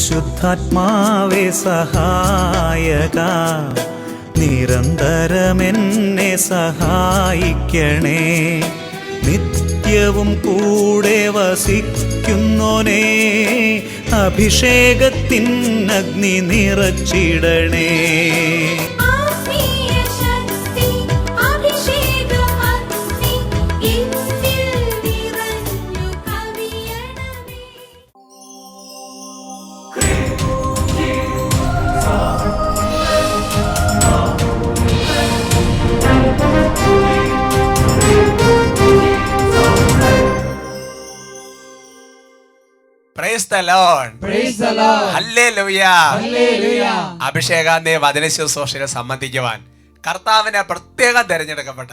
പരിശുദ്ധാത്മാവേ സഹായക, നിരന്തരമെന്നെ സഹായിക്കണേ. നിത്യവും കൂടെ വസിക്കുന്നോനേ, അഭിഷേകത്തിൻ അഗ്നി നിറച്ചിടണേ. Praise the Lord. Praise the Lord. Hallelujah. Hallelujah. അഭിഷേകാന്തെ വചന ശുശ്രൂഷയെ സംബന്ധിക്കുവാൻ കർത്താവിനെ പ്രത്യേകം തിരഞ്ഞെടുക്കപ്പെട്ട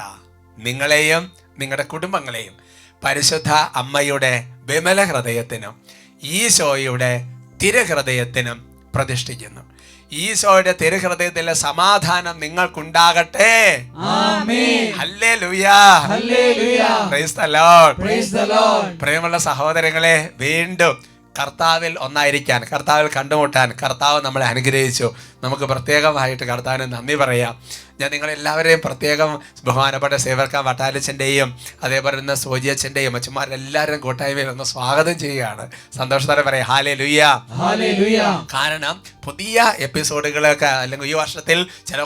നിങ്ങളെയും നിങ്ങളുടെ കുടുംബങ്ങളെയും പരിശുദ്ധ അമ്മയുടെ വിമല ഹൃദയത്തിനും ഈശോയുടെ തിരുഹൃദയത്തിനും പ്രതിഷ്ഠിക്കുന്നു. ഈശോയുടെ തിരുഹൃദയത്തിലെ സമാധാനം നിങ്ങൾക്കുണ്ടാകട്ടെ. ആമേൻ. ഹല്ലേലൂയ. ഹല്ലേലൂയ. Praise the lord. Praise the lord. പ്രിയമുള്ള സഹോദരങ്ങളെ, വീണ്ടും കർത്താവിൽ ഒന്നായിരിക്കാൻ, കർത്താവിൽ കണ്ടുമുട്ടാൻ കർത്താവ് നമ്മളെ അനുഗ്രഹിച്ചു. നമുക്ക് പ്രത്യേകമായിട്ട് കർത്താവിന് നന്ദി പറയാം. ഞാൻ നിങ്ങളെല്ലാവരെയും പ്രത്യേകം ബഹുമാനപ്പെട്ട സേവർക്കാൻ വട്ടാലിച്ചൻ്റെയും അതേപോലെ തന്നെ സോജിയച്ചൻ്റെയും അച്ഛന്മാരെല്ലാവരും കൂട്ടായ്മയിൽ ഒന്ന് സ്വാഗതം ചെയ്യുകയാണ്. സന്തോഷത്തോടെ പറയാം ഹല്ലേലൂയ. ഹല്ലേലൂയ. കാരണം പുതിയ എപ്പിസോഡുകളൊക്കെ അല്ലെങ്കിൽ ഈ വർഷത്തിൽ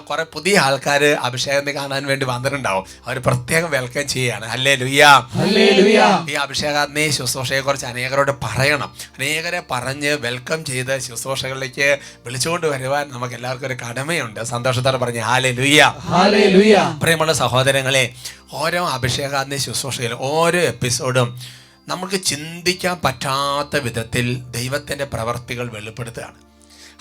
കുറെ പുതിയ ആൾക്കാർ അഭിഷേകം കാണാൻ വേണ്ടി വന്നിട്ടുണ്ടാവും. അവർ പ്രത്യേകം വെൽക്കം ചെയ്യുകയാണ്. ഹല്ലേലൂയ. ഹല്ലേലൂയ. ഈ അഭിഷേകാഗ്നി ശുശ്രൂഷയെ കുറിച്ച് അനേകരോട് പറയണം. അനേകരെ പറഞ്ഞ് വെൽക്കം ചെയ്ത് ശുശ്രൂഷകളിലേക്ക് വിളിച്ചുകൊണ്ട് വരുവാൻ നമുക്ക് എല്ലാവർക്കും ഒരു കടമയുണ്ട്. സന്തോഷത്തോടെ പറഞ്ഞ് ഹല്ലേലൂയ. ഹല്ലേലൂയ. പ്രിയമുള്ള സഹോദരങ്ങളെ, ഓരോ അഭിഷേകാഗ്നി ശുശ്രൂഷയിലും ഓരോ എപ്പിസോഡും നമുക്ക് ചിന്തിക്കാൻ പറ്റാത്ത വിധത്തിൽ ദൈവത്തിൻ്റെ പ്രവർത്തികൾ വെളിപ്പെടുത്തുകയാണ്.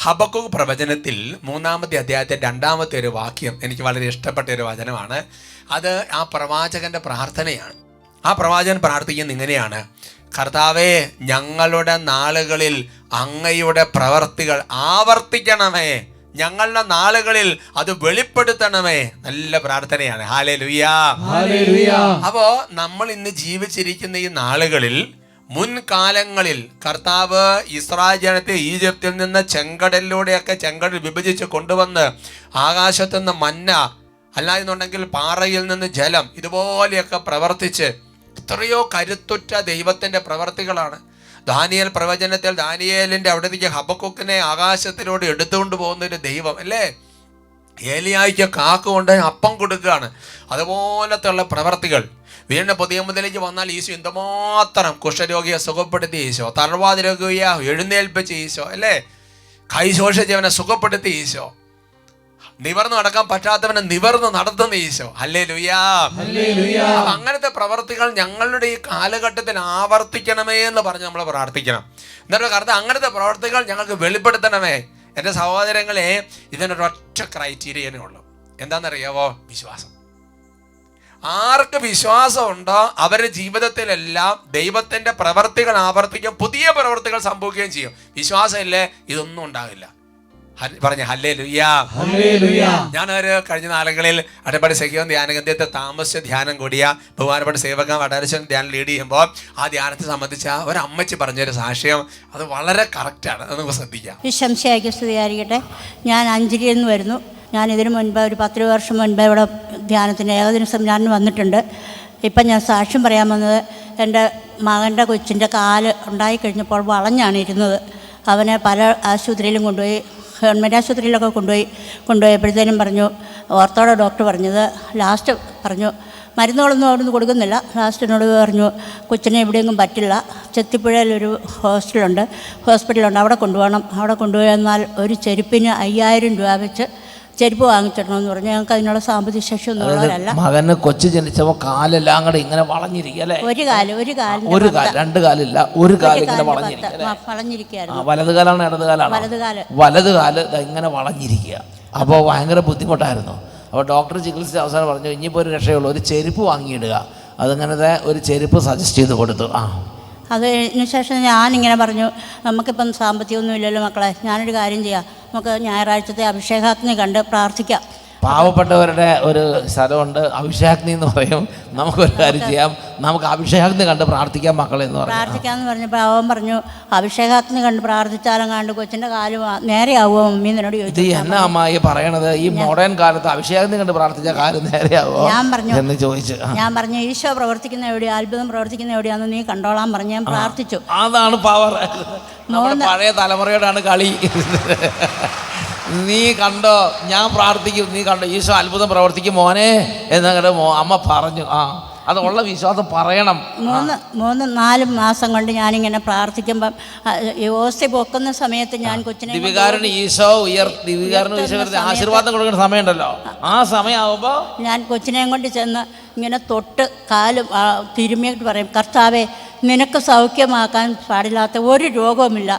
ഹബക്കൂക്ക് പ്രവചനത്തിൽ 3-ാമത്തെ അധ്യായത്തെ 2-ാമത്തെ ഒരു വാക്യം എനിക്ക് വളരെ ഇഷ്ടപ്പെട്ട ഒരു വചനമാണ്. അത് ആ പ്രവാചകന്റെ പ്രാർത്ഥനയാണ്. ആ പ്രവാചകൻ പ്രാർത്ഥിക്കുന്നത് ഇങ്ങനെയാണ്: കർത്താവേ, ഞങ്ങളുടെ നാളുകളിൽ അങ്ങയുടെ പ്രവർത്തികൾ ആവർത്തിക്കണമേ, ഞങ്ങളുടെ നാളുകളിൽ അത് വെളിപ്പെടുത്തണമേ. നല്ല പ്രാർത്ഥനയാണ്. ഹല്ലേലൂയ. ഹല്ലേലൂയ. അപ്പോ നമ്മൾ ഇന്ന് ജീവിച്ചിരിക്കുന്ന ഈ നാളുകളിൽ, മുൻകാലങ്ങളിൽ കർത്താവ് ഇസ്രായേൽ ജനത്തെ ഈജിപ്തിൽ നിന്ന് ചെങ്കടലിലൂടെയൊക്കെ ചെങ്കടൽ വിഭജിച്ച് കൊണ്ടുവന്ന് ആകാശത്തു നിന്ന് മന്ന, അല്ലാന്നുണ്ടെങ്കിൽ പാറയിൽ നിന്ന് ജലം, ഇതുപോലെയൊക്കെ പ്രവർത്തിച്ച് എത്രയോ കരുത്തുറ്റ ദൈവത്തിൻ്റെ പ്രവർത്തികളാണ്. ദാനിയേൽ പ്രവചനത്തിൽ ദാനിയേലിൻ്റെ അവിടത്തേക്ക് ഹബക്കൂക്കിനെ ആകാശത്തിലൂടെ എടുത്തുകൊണ്ട് പോകുന്ന ഒരു ദൈവം അല്ലേ. ഏലിയായിക്ക് കാക്കുകൊണ്ട് അപ്പം കൊടുക്കുകയാണ്. അതുപോലത്തെ ഉള്ള പ്രവർത്തികൾ വീണ്ടും പുതിയ മുതലേക്ക് വന്നാൽ ഈശോ എന്തുമാത്രം കുഷ്ഠരോഗിയെ സുഖപ്പെടുത്തി ഈശോ, തളർവാദ രോഗിയെ എഴുന്നേൽപ്പിച്ച് ഈശോ അല്ലേ, കൈശോഷിച്ചവനെ സുഖപ്പെടുത്തി ഈശോ, നിവർന്നു നടക്കാൻ പറ്റാത്തവനെ നിവർന്നു നടത്തുന്ന ഈശോ. ഹല്ലേലൂയ. ഹല്ലേലൂയ. അങ്ങനത്തെ പ്രവർത്തികൾ ഞങ്ങളുടെ ഈ കാലഘട്ടത്തിൽ ആവർത്തിക്കണമേ എന്ന് പറഞ്ഞ് നമ്മൾ പ്രാർത്ഥിക്കണം. എന്നിട്ട് കർത്താവ് അങ്ങനത്തെ പ്രവർത്തികൾ ഞങ്ങൾക്ക് വെളിപ്പെടുത്തണമേ. എൻ്റെ സഹോദരങ്ങളെ, ഇതിനൊരൊറ്റ ക്രൈറ്റീരിയനേ ഉള്ളൂ. എന്താണെന്നറിയാവോ? വിശ്വാസം. ആർക്ക് വിശ്വാസം ഉണ്ടോ അവരുടെ ജീവിതത്തിലെല്ലാം ദൈവത്തിൻ്റെ പ്രവർത്തികൾ ആവർത്തിക്കും, പുതിയ പ്രവർത്തികൾ സംഭവിക്കുകയും ചെയ്യും. വിശ്വാസം ഇല്ലേ ഇതൊന്നും ഉണ്ടാകില്ല. പറഞ്ഞ ഹല്ലേലൂയ. ഹല്ലേലൂയ. ഞാനൊരു കഴിഞ്ഞ നാളുകളിൽ അടപ്പാടി സഖ്യം ധ്യാനകേന്ദ്രത്തെ താമസിച്ച ധ്യാനം കൂടിയ ബഹുമാനപ്പെട്ട സേവകൻ വടാരച്ചൻ ധ്യാനം ലീഡ് ചെയ്യുമ്പോൾ ആ ധ്യാനത്തെ സംബന്ധിച്ച ഒരമ്മച്ചി പറഞ്ഞൊരു സാക്ഷ്യം അത് വളരെ കറക്റ്റാണ്. അത് നമുക്ക് ശ്രദ്ധിക്കാം. ശംശയ്ക്ക് സ്തുതിയായിരിക്കട്ടെ. ഞാൻ അഞ്ചരിയിൽ നിന്ന് വരുന്നു. ഞാൻ ഇതിനു മുൻപ് ഒരു 10 വർഷം മുൻപ് ഇവിടെ ധ്യാനത്തിന് ഏകദിന സെമിനാറിന് വന്നിട്ടുണ്ട്. ഇപ്പം ഞാൻ സാക്ഷ്യം പറയാൻ വന്നത്, എൻ്റെ മകൻ്റെ കൊച്ചിൻ്റെ കാല് ഉണ്ടായിക്കഴിഞ്ഞപ്പോൾ വളഞ്ഞാണ് ഇരുന്നത്. അവനെ പല ആശുപത്രിയിലും കൊണ്ടുപോയി, ഗവൺമെൻറ് ആശുപത്രിയിലൊക്കെ കൊണ്ടുപോയപ്പോഴത്തേനും പറഞ്ഞു, ഓർത്തോടെ ഡോക്ടർ പറഞ്ഞത്, ലാസ്റ്റ് പറഞ്ഞു മരുന്നുകളൊന്നും അവിടുന്ന് കൊടുക്കുന്നില്ല. ലാസ്റ്റിനോട് പറഞ്ഞു, കൊച്ചിനെ എവിടെയെങ്കിലും പറ്റില്ല, ചെത്തിപ്പുഴയിലൊരു ഹോസ്പിറ്റലുണ്ട്, അവിടെ കൊണ്ടുപോകണം. അവിടെ കൊണ്ടുപോയെന്നാൽ ഒരു ചെരുപ്പിന് 5000 രൂപ വെച്ച് ചെരുപ്പ് വാങ്ങിച്ചിടണമെന്ന് പറഞ്ഞു. ഞങ്ങൾക്ക് അതിനുള്ള സാമ്പത്തിക ശേഷി ഒന്നും ഉള്ളവരല്ല. മകന് കൊച്ചു ജനിച്ചപ്പോൾ കാലെല്ലാം കൂടെ ഇങ്ങനെ വളഞ്ഞിരിക്കല്ലേ? ഒരു കാല് 2 കാലില്ല, ഒരു കാല് ഇങ്ങനെ വളഞ്ഞിരിക്കുകയായിരുന്നു. വലതുകാലാണ് ഇടതുകാലാണ്? വലതുകാല് ഇങ്ങനെ വളഞ്ഞിരിക്കുക. അപ്പോൾ ഭയങ്കര ബുദ്ധിമുട്ടായിരുന്നു. അപ്പോൾ ഡോക്ടർ ചികിത്സിച്ച അവസാനം പറഞ്ഞു, ഇനിയിപ്പോൾ ഒരു രക്ഷയുള്ളൂ, ഒരു ചെരുപ്പ് വാങ്ങിയിടുക. അതങ്ങനത്തെ ഒരു ചെരുപ്പ് സജസ്റ്റ് ചെയ്ത് കൊടുത്തു. അതിന് ശേഷം ഞാനിങ്ങനെ പറഞ്ഞു, നമുക്കിപ്പം സാമ്പത്തികമൊന്നും ഇല്ലല്ലോ മക്കളെ, ഞാനൊരു കാര്യം ചെയ്യാം, നമുക്ക് ഞായറാഴ്ചത്തെ അഭിഷേകാഗ്നി കണ്ട് പ്രാർത്ഥിക്കാം. പാവപ്പെട്ടവരുടെ ഒരു സ്ഥലമുണ്ട്, അഭിഷേകാഗ്നി എന്ന് പറയും. നമുക്കൊരു കാര്യം ചെയ്യാം, നമുക്ക് അഭിഷേകാഗ്നി കണ്ട് പ്രാർത്ഥിക്കാം മക്കളെ എന്ന് പറഞ്ഞു. പ്രാർത്ഥിക്കാമെന്ന് പറഞ്ഞപ്പോൾ അവൻ പറഞ്ഞു, അഭിഷേകാഗ്നി കണ്ട് പ്രാർത്ഥിച്ചാലും കണ്ട് കൊച്ചിൻ്റെ കാല് നേരെയാവുമോ മമ്മി എന്നോട് ഇത് ചോദിച്ചു. എന്നാ അമ്മായി പറയണത്, ഈ മോഡേൺ കാലത്ത് അഭിഷേകാഗ്നി കണ്ട് പ്രാർത്ഥിച്ചാൽ കാര്യം നേരെയാവോ എന്ന് ചോദിച്ചു. ഞാൻ പറഞ്ഞു, ഈശോ പ്രവർത്തിക്കുന്ന എവിടെയാ, അത്ഭുതം പ്രവർത്തിക്കുന്ന എവിടെയാണെന്ന് നീ കണ്ടോളാൻ പറഞ്ഞ് ഞാൻ പ്രാർത്ഥിച്ചു. അതാണ് പവർ. പഴയ തലമുറയോടാണ് കളി. നീ കണ്ടോ, ഞാൻ പ്രാർത്ഥിക്കും, നീ കണ്ടോ, ഈശോ അത്ഭുതം പ്രവർത്തിക്കും മോനെ എന്നങ്ങനെ അമ്മ പറഞ്ഞു. അത് ഉള്ള വിശ്വാസം പറയണം. 3-4 മാസം കൊണ്ട് ഞാനിങ്ങനെ പ്രാർത്ഥിക്കുമ്പം ഓസ്തി പൊക്കുന്ന സമയത്ത് ഞാൻ കൊച്ചിനെ ദിവികാരന് ഈശോ ആശീർവാദം കൊടുക്കുന്ന സമയമുണ്ടല്ലോ, ആ സമയമാകുമ്പോൾ ഞാൻ കൊച്ചിനെയും കൊണ്ട് ചെന്ന് ഇങ്ങനെ തൊട്ട് കാലും തിരുമ്മിയിട്ട് പറയും, കർത്താവേ നിനക്ക് സൗഖ്യമാക്കാൻ പാടില്ലാത്ത ഒരു രോഗവുമില്ല,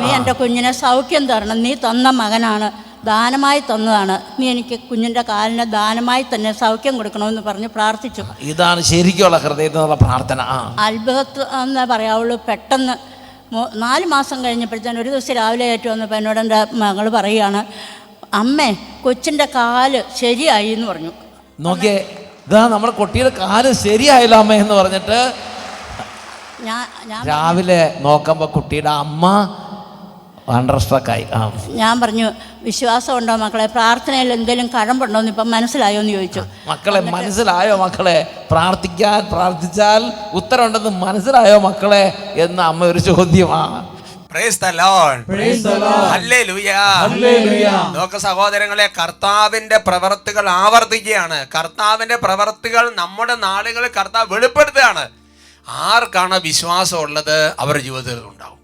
നീ എൻ്റെ കുഞ്ഞിനെ സൗഖ്യം തരണം, നീ തന്ന മകനാണ്, ദാനമായി തന്നതാണ്, നീ എനിക്ക് കുഞ്ഞിൻ്റെ കാലിന് ദാനമായി തന്നെ സൗഖ്യം കൊടുക്കണമെന്ന് പറഞ്ഞ് പ്രാർത്ഥിച്ചു. ഇതാണ് ശരിക്കുള്ള ഹൃദയത്തിനുള്ള പ്രാർത്ഥന. അത്ഭുതം എന്നേ പറയാവുള്ളൂ. പെട്ടെന്ന് 4 മാസം കഴിഞ്ഞപ്പോഴത്തേന് ഒരു ദിവസം രാവിലെ ഏറ്റു വന്നപ്പോൾ എന്നോട് എൻ്റെ മകൾ പറയുകയാണ്, അമ്മേ കൊച്ചിൻ്റെ കാല് ശരിയായി എന്ന് പറഞ്ഞു. നോക്കിയേ, ഇതാ നമ്മുടെ കുട്ടിയുടെ കാല് ശരിയായില്ല അമ്മ എന്ന് പറഞ്ഞിട്ട് രാവിലെ നോക്കുമ്പോൾ കുട്ടിയുടെ അമ്മ വണ്ടർസ്ട്രക്കായി. ഞാൻ പറഞ്ഞു, വിശ്വാസം ഉണ്ടോ മക്കളെ, പ്രാർത്ഥനയിൽ എന്തെങ്കിലും കഴമ്പുണ്ടോ എന്ന് ഇപ്പം മനസ്സിലായോ എന്ന് ചോദിച്ചു. മക്കളെ മനസ്സിലായോ മക്കളെ, പ്രാർത്ഥിച്ചാൽ ഉത്തരമുണ്ടെന്ന് മനസ്സിലായോ മക്കളെ എന്ന് അമ്മ ഒരു ചോദ്യമാണ്. നോക്ക് സഹോദരങ്ങളെ, കർത്താവിന്റെ പ്രവർത്തികൾ ആവർത്തിക്കുകയാണ്. കർത്താവിന്റെ പ്രവർത്തികൾ നമ്മുടെ നാളുകളിൽ കർത്താവ് വെളിപ്പെടുത്തുകയാണ്. ആർക്കാണ് വിശ്വാസം ഉള്ളത് അവരുടെ ജീവിതത്തിൽ ഉണ്ടാവും.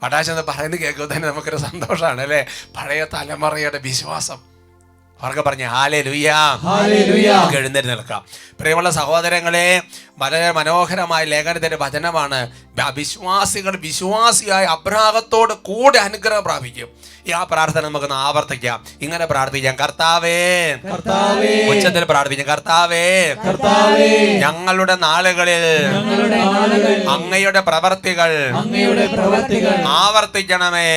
പട്ടാശെന്ന് പറയുന്നത് കേൾക്കുമ്പോൾ തന്നെ നമുക്കൊരു സന്തോഷമാണ് അല്ലേ. പഴയ തലമുറയുടെ വിശ്വാസം അവർക്ക് പറഞ്ഞ് ഹല്ലേലൂയാ, നമുക്ക് എഴുന്നേറ്റ് നിൽക്കാം. പ്രിയമുള്ള സഹോദരങ്ങളെ, വളരെ മനോഹരമായ ലേഖനത്തിന്റെ വചനമാണ്. വിശ്വാസിയായ അബ്രാഹത്തോട് കൂടെ അനുഗ്രഹം പ്രാപിക്കും. ഈ പ്രാർത്ഥന നമുക്കൊന്ന് ആവർത്തിക്കാം. ഇങ്ങനെ പ്രാർത്ഥിക്കാം, കർത്താവേ, ഉച്ചത്തിൽ പ്രാർത്ഥിക്കാം, കർത്താവേ, ഞങ്ങളുടെ നാളുകളിൽ അങ്ങയുടെ പ്രവർത്തികൾ ആവർത്തിക്കണമേ.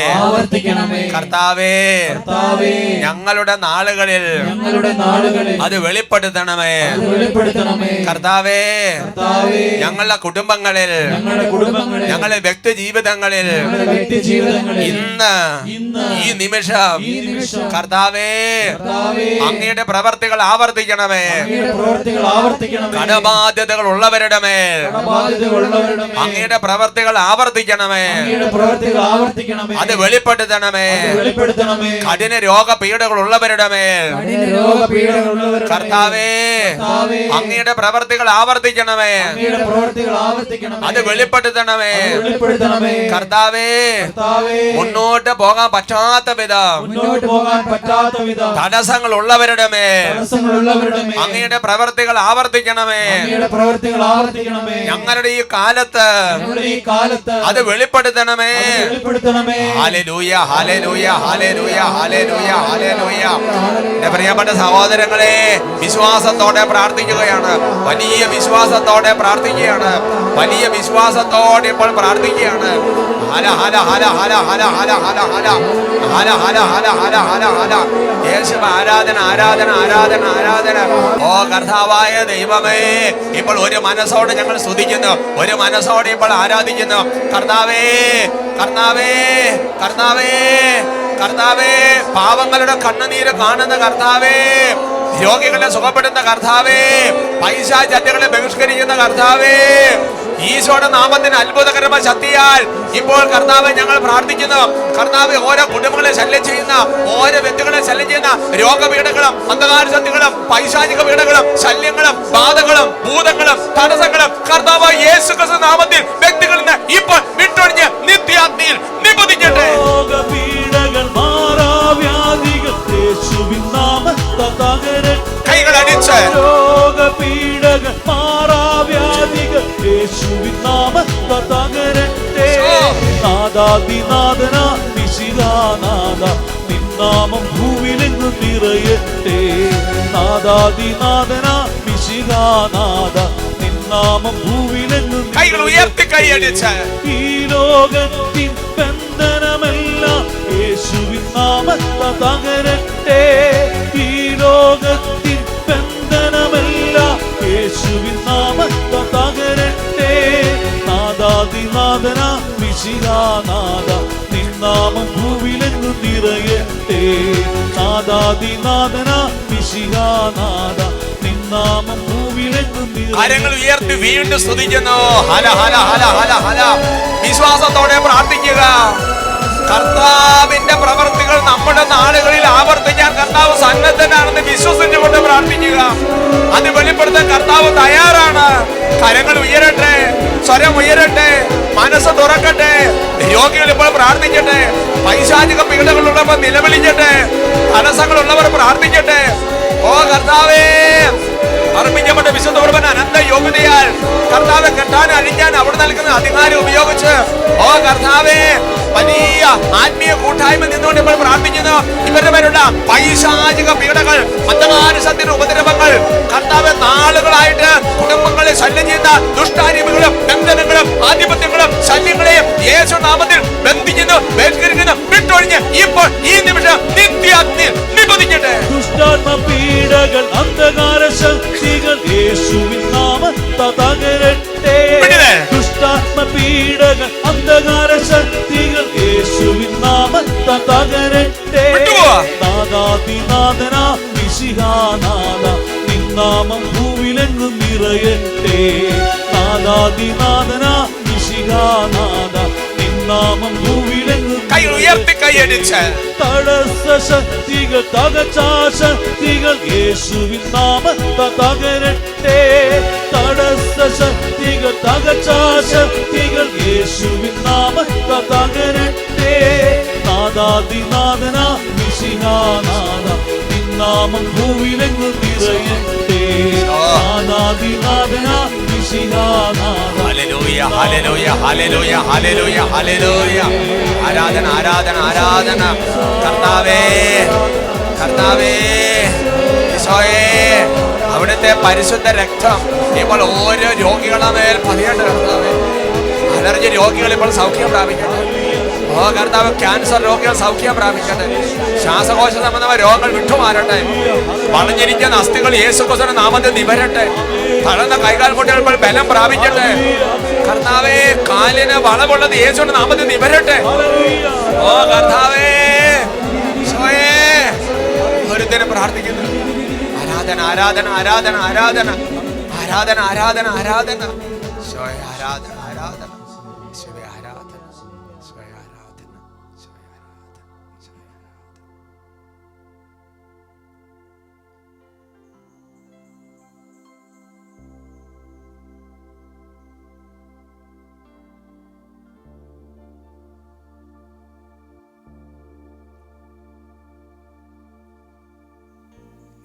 കർത്താവേ, ഞങ്ങളുടെ നാളുകളിൽ അത് വെളിപ്പെടുത്തണമേ. കർത്താവേ, ഞങ്ങളുടെ കുടുംബങ്ങളിൽ, ഞങ്ങളുടെ വ്യക്തി ജീവിതങ്ങളിൽ ഇന്ന് ഈ നിമിഷം കർത്താവേ അങ്ങയുടെ പ്രവർത്തികൾ ആവർത്തിക്കണമേ. കടബാധ്യതകൾ ഉള്ളവരുടെ മേൽ അങ്ങയുടെ പ്രവർത്തികൾ ആവർത്തിക്കണമേ. അത് വെളിപ്പെടുത്തണമേ. കഠിന രോഗപീഠകൾ ഉള്ളവരുടെ മേൽ കർത്താവേ അങ്ങയുടെ പ്രവർത്തികൾ ആവർത്തിക്കണമേ. അത് വെളിപ്പെടുത്തണമേ. കർത്താവേ മുന്നോട്ട് പോകാൻ പറ്റാത്ത വിധം തടസ്സങ്ങൾ ഉള്ളവരുടെ മേൽ അങ്ങയുടെ പ്രവർത്തികൾ ആവർത്തിക്കണമേ. ഞങ്ങളുടെ ഈ കാലത്ത് അത് വെളിപ്പെടുത്തണമേ. ഹല്ലേലൂയ, ഹല്ലേലൂയ, ഹല്ലേലൂയ, ഹല്ലേലൂയ, ഹല്ലേലൂയ. എന്റെ പ്രിയപ്പെട്ട സഹോദരങ്ങളെ, വിശ്വാസത്തോടെ പ്രാർത്ഥിക്കുകയാണ്. വലിയ വിശ്വാസത്തോടെ പ്രാർത്ഥിക്കുകയാണ്. വലിയ വിശ്വാസത്തോടെ ഇപ്പോൾ പ്രാർത്ഥിക്കുകയാണ്. ഹല ഹല ഹല ഹല ഹല ഹല ഹല ഹല ഹല ഹല ഹല ഹല ഹല ഹല. യേശുവ ആരാധന, ആരാധന, ആരാധന, ആരാധന. ഓ കർത്താവായ ദൈവമേ, ഇപ്പോൾ ഒരു മനസ്സോടെ ഞങ്ങൾ സ്തുതിക്കുന്നു, ഒരു മനസ്സോടെ ഇപ്പോൾ ആരാധിക്കുന്നു. കർത്താവേ, കർത്താവേ, കർത്താവേ, കർത്താവേ, പാവങ്ങളുടെ കണ്ണുനീര് കാണുന്ന കർത്താവേ, രോഗികളെ സുഖപ്പെടുന്ന കർത്താവേ, പൈശാചികളെ ബഹിഷ്കരിക്കുന്ന കർത്താവേ, ഈശോയുടെ നാമത്തിന് അത്ഭുതകരമായ ശക്തിയാൽ ഇപ്പോൾ കർത്താവെ ഞങ്ങൾ പ്രാർത്ഥിക്കുന്നു. കർത്താവ് ഓരോ കുടുംബങ്ങളെ ശല്യം ചെയ്യുന്ന, ഓരോ വ്യക്തികളെ ശല്യം ചെയ്യുന്ന രോഗപീഠകളും അന്ധകാര ശക്തികളും പൈശാചിക പീഠകളും ശല്യങ്ങളും ബാധകളും ഭൂതങ്ങളും തടസ്സങ്ങളും കർത്താവ് യേശു ക്രിസ്തു നാമത്തിൽ വ്യക്തികളിൽ നിന്ന് ഇപ്പോൾ വിട്ടൊഴിഞ്ഞ് നിത്യാഗ്നിയിൽ നിബന്ധിക്കട്ടെ. കൈകൾ അടിച്ച് രോഗപീഠകൾ മാറാവ്യാധികൾ യേശുവിൻ നാമത്തിൽ തകരട്ടെ. നാദാതിനാഥന മിശിഹാനാഥ നിന്നാമം ഭൂവിലെങ്ങും നിറയട്ടെ. നാദാതിനാഥന മിശിഹാനാഥ നിന്നാമം ഭൂവിലെങ്ങും കൈകൾ ഉയർത്തി കൈയടിച്ച് ഈ ലോകത്തിൻ ബന്ധനമെല്ലാം യേശുവിൻ നാമത്തിൽ തകരട്ടെ. ഈ നിറയട്ടെ. നാദാതിനാഥന മിശിഹാനാഥ നിന്നാമം ഭൂവിലെങ്ങും കരങ്ങൾ നിറയട്ടെ. ഉയർത്തി വീണ്ടും സ്തുതിക്കുന്നു. ഹല ഹല ഹല ഹല ഹല. വിശ്വാസത്തോടെ പ്രാർത്ഥിക്കുക. കർത്താവിന്റെ പ്രവർത്തികൾ നമ്മുടെ നാടുകളിൽ ആവർത്തിക്കാൻ കർത്താവ് സന്നദ്ധനാണെന്ന് വിശ്വസിച്ചുകൊണ്ട് പ്രാർത്ഥിക്കുക. അത് വെളിപ്പെടുത്താൻ കർത്താവ് തയ്യാറാണ്. കരങ്ങൾ ഉയരട്ടെ, സ്വരം ഉയരട്ടെ, മനസ്സ് തുറക്കട്ടെ. രോഗികൾ ഇപ്പോൾ പ്രാർത്ഥിക്കട്ടെ. പൈശാചിക പീഡകളുള്ളവർ നിലവിളിക്കട്ടെ. തടസ്സങ്ങളുള്ളവർ പ്രാർത്ഥിക്കട്ടെ. ഓ കർത്താവേ, അർപ്പിക്കപ്പെട്ട വിശുദ്ധ കുർബാന അനന്ത യോഗ്യതയാൽ കർത്താവെ കെട്ടാൻ അഴിക്കാൻ അവിടെ നൽകുന്ന അധികാരം ഉപയോഗിച്ച് ഓ കർത്താവേ, വലിയ ആത്മീയ കൂട്ടായ്മ നിന്നുകൊണ്ട് ഇപ്പോൾ പ്രാർത്ഥിക്കുന്നു. ഇവരുടെ പേരുള്ള പൈശാചിക പീഡകൾ, മദ്യപാനത്തിന്റെ ഉപദ്രവങ്ങൾ, കർത്താവ് നാളുകളായിട്ട് കുടുംബങ്ങളെ ശല്യം ചെയ്യുന്ന ദുഷ്ടാരൂപികളും ബന്ധനങ്ങളും ആധിപത്യങ്ങളും ശല്യങ്ങളെയും യേശു നാമത്തിൽ ബന്ധിക്കുന്നു, ബഹിഷ്കരിക്കുന്നു, വിട്ടൊഴിഞ്ഞ് ഇപ്പോൾ ഈ നിമിഷം നിത്യാഗ്നിയിൽ നിബന്ധിക്കട്ടെ. ദുഷ്ടാത്മ പീഡകൾ അന്ധകാര ശക്തികൾ യേശുവിൻ നാമത്തിൽ തകരട്ടെ. ദുഷ്ടാത്മ പീഡകൾ അന്ധകാര ശക്തികൾ യേശുവിൻ നാമത്തിൽ തകരട്ടെ. നാദാതിനാഥന മിശിഹാനാഥ നിന്നാമം ഭൂവിലെങ്ങും നിറയട്ടെ. നാദാതിനാഥന മിശിഹാനാഥ നിന്നാമം ഭൂവിലെങ്ങും കൈകൾ ഉയർത്തി കൈയടിച്ച് തടസ്സ ശക്തികൾ തകച്ചാ ശക്തികൾ യേശുവിൻ നാമത്തിൽ തകരട്ടെ. തടസ്സ ശക്തികൾ തകച്ചാ ശക്തികൾ യേശുവിൻ നാമത്തിൽ തകരട്ടെ. നാദാതിനാഥന മിശിഹാനാഥ നിന്നാമം ഭൂവിലെങ്ങും നിറയട്ടെ. നാദാതിനാഥന മിശിഹാനാഥ. ഹല്ലേലൂയ ഹല്ലേലൂയ ഹല്ലേലൂയ ഹല്ലേലൂയ ഹല്ലേലൂയ. ആരാധന ആരാധന ആരാധന. കർത്താവേ കർത്താവേ ഈശോയേ, അവിടുത്തെ പരിശുദ്ധ രക്തം ഇപ്പോൾ ഓരോ രോഗികളുടെ മേൽ പതിയട്ടെ. കർത്താവേ, അലർജി രോഗികൾ ഇപ്പോൾ സൗഖ്യം പ്രാപിക്കട്ടെ. ഓ കർത്താവ്, ക്യാൻസർ രോഗികൾ സൗഖ്യം പ്രാപിക്കട്ടെ. ശ്വാസകോശ സംബന്ധമായ രോഗങ്ങൾ വിട്ടുമാറട്ടെ. വളഞ്ഞിരിക്കുന്ന അസ്ഥികൾ യേശുക്രിസ്തുവിന്റെ നാമത്തിൽ നിവരട്ടെ. തളർന്ന കൈകാൽ കൊണ്ടുകൾ ഇപ്പോൾ ബലം പ്രാപിക്കട്ടെ. കർത്താവേ, കാലിന് വളമുള്ളത് യേശുവിന്റെ നാമത്തിൽ നിവരട്ടെ. ഓ കർത്താവേ, ഒരുത്തരം പ്രാർത്ഥിക്കുന്നു. ആരാധന ആരാധന ആരാധന ആരാധന ആരാധന ആരാധന ആരാധന ആരാധന ആരാധന.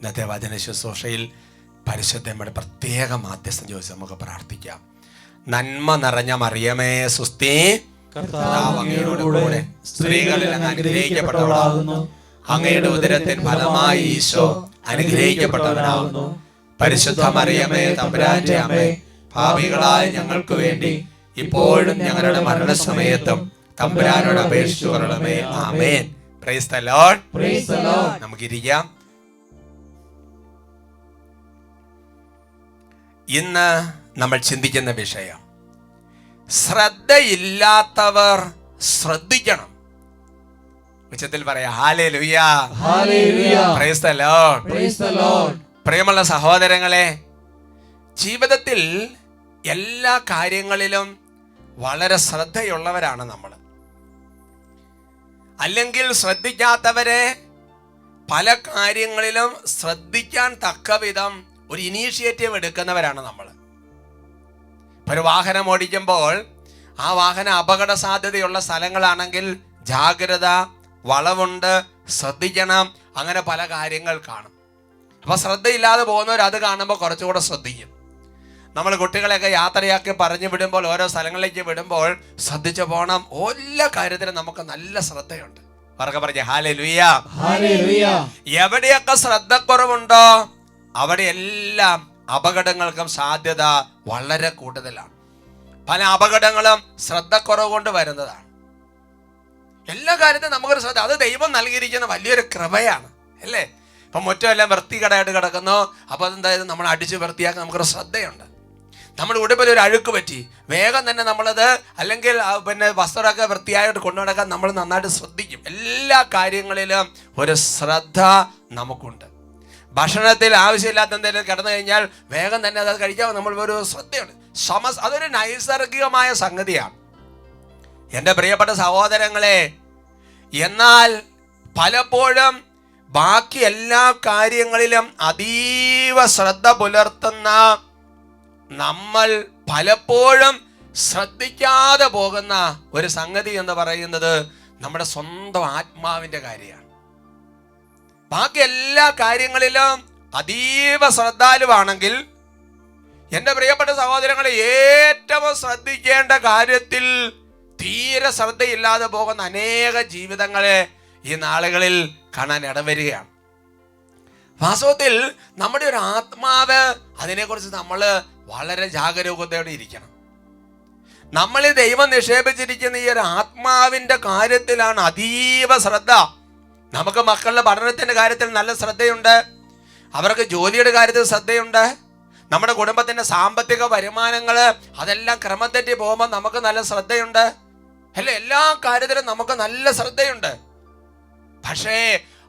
ഇന്നത്തെ വചന ശുശ്രൂഷയിൽ പരിശുദ്ധമ്മയുടെ പ്രത്യേക മാധ്യസ്ഥം ചോദിച്ച് നമുക്ക് പ്രാർത്ഥിക്കാം. നന്മ നിറഞ്ഞ മറിയമേ സുസ്തി, കർത്താവ് അങ്ങയുടെ കൂടെ സ്ത്രീകളിൽ അങ്ങ് അനുഗ്രഹിക്കപ്പെട്ടവളാകുന്നു. അങ്ങയുടെ ഉദരത്തിൻ ഫലമായി ഈശോ അനുഗ്രഹിക്കപ്പെട്ടവനാകുന്നു. പരിശുദ്ധ മറിയമേ തമ്പുരാന്റെ അമ്മേ, പാപികളായ ഞങ്ങൾക്ക് വേണ്ടി ഇപ്പോഴും ഞങ്ങളുടെ മരണസമയത്തും തമ്പുരാനോട് അപേക്ഷിച്ചു കൊള്ളണമേ. ആമേൻ. Praise the lord. നമുക്കിരിക്കാം. ഇന്ന് നമ്മൾ ചിന്തിക്കുന്ന വിഷയം, ശ്രദ്ധയില്ലാത്തവർ ശ്രദ്ധിക്കണം. ഉച്ചത്തിൽ പറയാം ഹല്ലേലൂയ ഹല്ലേലൂയ. Praise the lord praise the lord. പ്രിയമുള്ള സഹോദരങ്ങളെ, ജീവിതത്തിൽ എല്ലാ കാര്യങ്ങളിലും വളരെ ശ്രദ്ധയുള്ളവരാണ് നമ്മൾ. അല്ലെങ്കിൽ ശ്രദ്ധിക്കാത്തവരെ പല കാര്യങ്ങളിലും ശ്രദ്ധിക്കാൻ തക്കവിധം ഒരു ഇനീഷ്യേറ്റീവ് എടുക്കുന്നവരാണ് നമ്മൾ. ഒരു വാഹനം ഓടിക്കുമ്പോൾ ആ വാഹനം അപകട സാധ്യതയുള്ള സ്ഥലങ്ങളാണെങ്കിൽ ജാഗ്രത, വളവുണ്ട്, ശ്രദ്ധിക്കണം, അങ്ങനെ പല കാര്യങ്ങൾ കാണും. അപ്പൊ ശ്രദ്ധയില്ലാതെ പോകുന്നവർ അത് കാണുമ്പോൾ കുറച്ചുകൂടെ ശ്രദ്ധിക്കും. നമ്മൾ കുട്ടികളെയൊക്കെ യാത്രയാക്കി പറഞ്ഞു വിടുമ്പോൾ, ഓരോ സ്ഥലങ്ങളിലേക്ക് വിടുമ്പോൾ ശ്രദ്ധിച്ചു പോകണം. എല്ലാ കാര്യത്തിലും നമുക്ക് നല്ല ശ്രദ്ധയുണ്ട്. അവർക്ക് പറഞ്ഞ ഹല്ലേലൂയ ഹല്ലേലൂയ. എവിടെയൊക്കെ ശ്രദ്ധക്കുറവുണ്ടോ അവിടെ എല്ലാം അപകടങ്ങൾക്കും സാധ്യത വളരെ കൂടുതലാണ്. പല അപകടങ്ങളും ശ്രദ്ധക്കുറവ് കൊണ്ട് വരുന്നതാണ്. എല്ലാ കാര്യത്തിലും നമുക്കൊരു ശ്രദ്ധ, അത് ദൈവം നൽകിയിരിക്കുന്ന വലിയൊരു കൃപയാണ്, അല്ലേ? ഇപ്പം മുറ്റമെല്ലാം വൃത്തികേടായിട്ട് കിടക്കുന്നു, അപ്പോൾ അതെന്തായാലും നമ്മൾ അടിച്ച് വൃത്തിയാക്കാൻ നമുക്കൊരു ശ്രദ്ധയുണ്ട്. നമ്മുടെ ഉടുപ്പിൽ ഒരു അഴുക്ക് പറ്റി, വേഗം തന്നെ നമ്മളത് അല്ലെങ്കിൽ വസ്ത്രമൊക്കെ വൃത്തിയായിട്ട് കൊണ്ടുനടക്കാൻ നമ്മൾ നന്നായിട്ട് ശ്രദ്ധിക്കും. എല്ലാ കാര്യങ്ങളിലും ഒരു ശ്രദ്ധ നമുക്കുണ്ട്. ഭക്ഷണത്തിൽ ആവശ്യമില്ലാത്ത എന്തെങ്കിലും കിടന്നു കഴിഞ്ഞാൽ വേഗം തന്നെ അത് കഴിക്കാൻ നമ്മൾ ഒരു ശ്രദ്ധയുണ്ട്. അതൊരു നൈസർഗികമായ സംഗതിയാണ് എൻ്റെ പ്രിയപ്പെട്ട സഹോദരങ്ങളെ. എന്നാൽ പലപ്പോഴും ബാക്കി എല്ലാ കാര്യങ്ങളിലും അതീവ ശ്രദ്ധ പുലർത്തുന്ന നമ്മൾ പലപ്പോഴും ശ്രദ്ധിക്കാതെ പോകുന്ന ഒരു സംഗതി എന്ന് പറയുന്നത് നമ്മുടെ സ്വന്തം ആത്മാവിൻ്റെ കാര്യമാണ്. ബാക്കി എല്ലാ കാര്യങ്ങളിലും അതീവ ശ്രദ്ധാലുവാണെങ്കിൽ എൻ്റെ പ്രിയപ്പെട്ട സഹോദരങ്ങളെ, ഏറ്റവും ശ്രദ്ധിക്കേണ്ട കാര്യത്തിൽ തീരെ ശ്രദ്ധയില്ലാതെ പോകുന്ന അനേക ജീവിതങ്ങളെ ഈ നാളുകളിൽ കാണാൻ ഇടവരികയാണ്. വാസ്തവത്തിൽ നമ്മുടെ ഒരു ആത്മാവ്, അതിനെക്കുറിച്ച് നമ്മൾ വളരെ ജാഗരൂകതയോടെ ഇരിക്കണം. നമ്മൾ ദൈവം നിക്ഷേപിച്ചിരിക്കുന്ന ഈ ഒരു ആത്മാവിൻ്റെ കാര്യത്തിലാണ് അതീവ ശ്രദ്ധ. നമുക്ക് മക്കളുടെ പഠനത്തിൻ്റെ കാര്യത്തിൽ നല്ല ശ്രദ്ധയുണ്ട്, അവർക്ക് ജോലിയുടെ കാര്യത്തിൽ ശ്രദ്ധയുണ്ട്, നമ്മുടെ കുടുംബത്തിൻ്റെ സാമ്പത്തിക വരുമാനങ്ങൾ അതെല്ലാം ക്രമം തെറ്റി പോകുമ്പോൾ നമുക്ക് നല്ല ശ്രദ്ധയുണ്ട്, അല്ലേ? എല്ലാ കാര്യത്തിലും നമുക്ക് നല്ല ശ്രദ്ധയുണ്ട്. പക്ഷേ